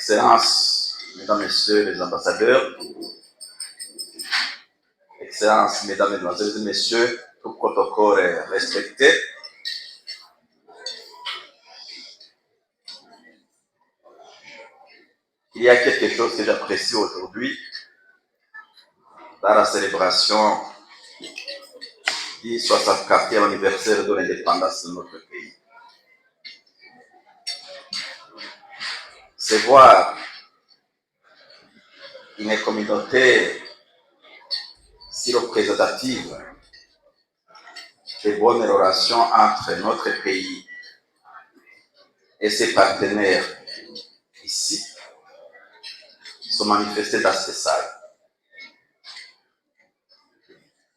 Excellences, Mesdames, Messieurs les ambassadeurs, Excellences, Mesdames, Mesdemoiselles et Messieurs, tout protocole est respecté. Il y a quelque chose que j'apprécie aujourd'hui dans la célébration du 64e anniversaire de l'indépendance de notre pays. C'est voir une communauté si représentative des bonnes relations entre notre pays et ses partenaires ici se manifester dans ces salles.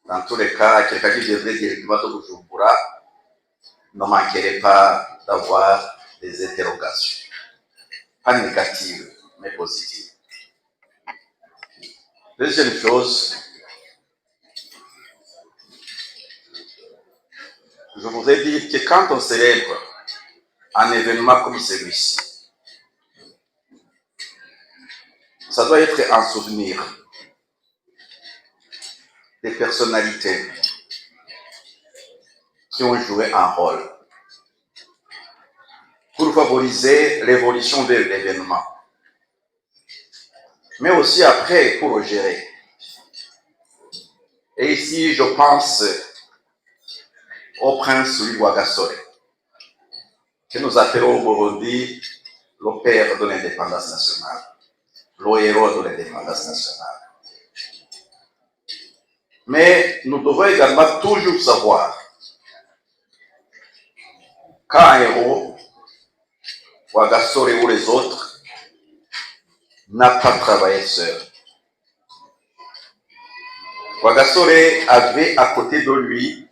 Dans tous les cas, quelqu'un qui devrait directement de Bujumbura ne manquerait pas d'avoir des interrogations. Pas négatives, mais positives. Deuxième chose, je voudrais dire que quand on célèbre un événement comme celui-ci, ça doit être un souvenir des personnalités qui ont joué un rôle pour favoriser l'évolution de l'événement, mais aussi après pour le gérer. Et ici, je pense au prince Louis Rwagasore, que nous appelons au Burundi le père de l'indépendance nationale, le héros de l'indépendance nationale. Mais nous devons également toujours savoir qu'un héros, Rwagasore ou les autres, n'a pas travaillé seul. Rwagasore avait à côté de lui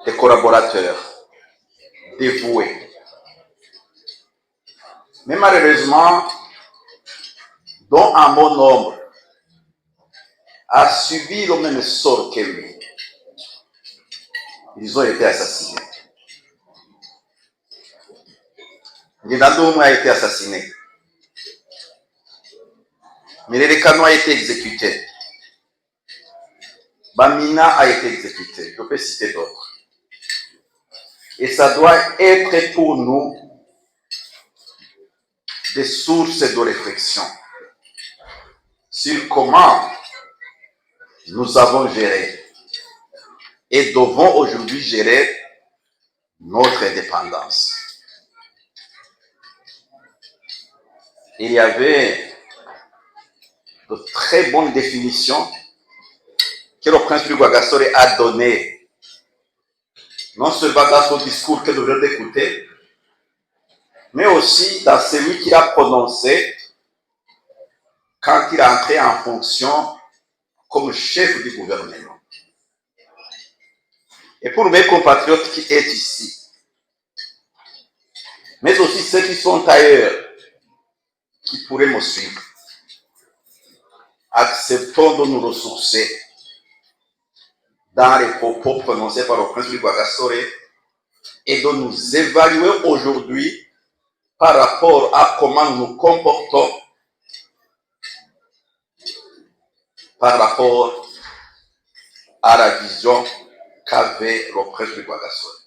des collaborateurs dévoués. Mais malheureusement, dont un bon nombre a subi le même sort que lui. Ils ont été assassinés. Ngendadoum a été assassiné. Milele Kano a été exécuté. Bamina a été exécuté. Je peux citer d'autres. Et ça doit être pour nous des sources de réflexion sur comment nous avons géré et devons aujourd'hui gérer notre indépendance. Il y avait de très bonnes définitions que le prince Rwagasore a données, non seulement dans son discours que nous venons d'écouter, mais aussi dans celui qu'il a prononcé quand il est entré en fonction comme chef du gouvernement. Et pour mes compatriotes qui sont ici, mais aussi ceux qui sont ailleurs, qui pourraient me suivre, acceptons de nous ressourcer dans les propos prononcés par le prince Rwagasore et de nous évaluer aujourd'hui par rapport à comment nous nous comportons par rapport à la vision qu'avait le prince Rwagasore.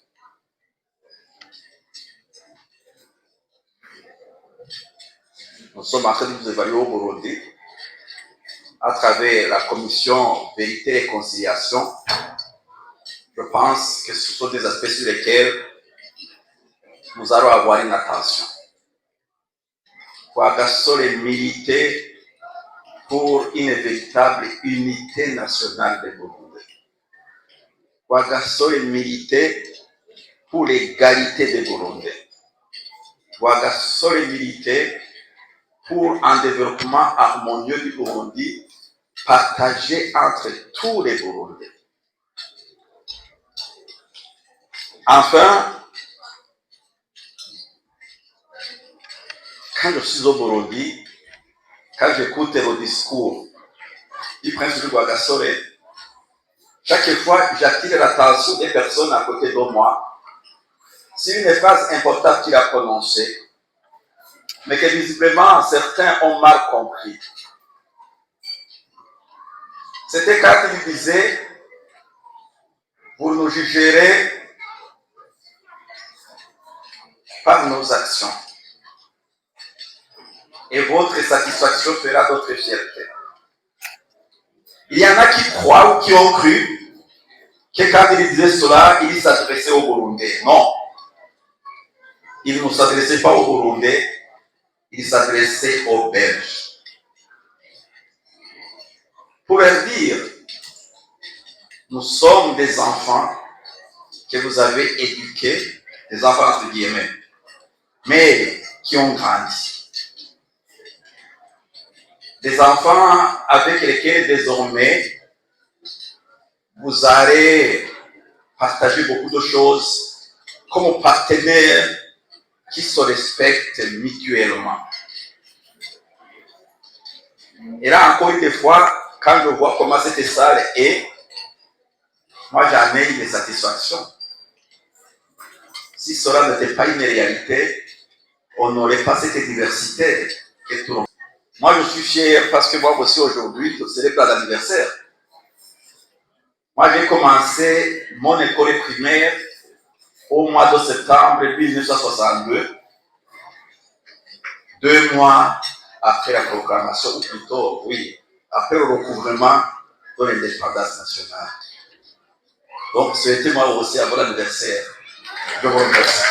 Nous sommes en train de nous évaluer au Burundi à travers la commission Vérité et Conciliation. Je pense que ce sont des aspects sur lesquels nous allons avoir une attention. Rwagasore militait pour une véritable unité nationale des Burundais. Rwagasore militait pour l'égalité des Burundais. Rwagasore militait pour un développement harmonieux du Burundi partagé entre tous les Burundais. Enfin, quand je suis au Burundi, quand j'écoute le discours du prince Rwagasore, chaque fois j'attire l'attention des personnes à côté de moi sur une phrase importante qu'il a prononcée. mais que visiblement certains ont mal compris. C'était quand il disait, vous nous jugerez par nos actions, et votre satisfaction fera votre fierté. Il y en a qui croient ou qui ont cru que quand il disait cela, il s'adressait aux Burundais. Non. Il ne s'adressait pas aux Burundais, il s'adressait aux Belges. Pour leur dire, nous sommes des enfants que vous avez éduqués, des enfants entre guillemets, mais qui ont grandi. Des enfants avec lesquels désormais vous allez partager beaucoup de choses comme partenaires qui se respectent mutuellement. Et là encore une fois, quand je vois comment cette salle est, moi j'en ai eu des satisfactions. Si cela n'était pas une réalité, on n'aurait pas cette diversité que tout le monde. Moi je suis fier parce que moi aussi aujourd'hui, je célèbre l'anniversaire. Moi j'ai commencé mon école primaire au mois de septembre 1962, 2 mois après la proclamation, ou plutôt, oui, après le recouvrement de l'indépendance nationale. Donc, souhaitez-moi aussi à bon anniversaire. Je vous remercie.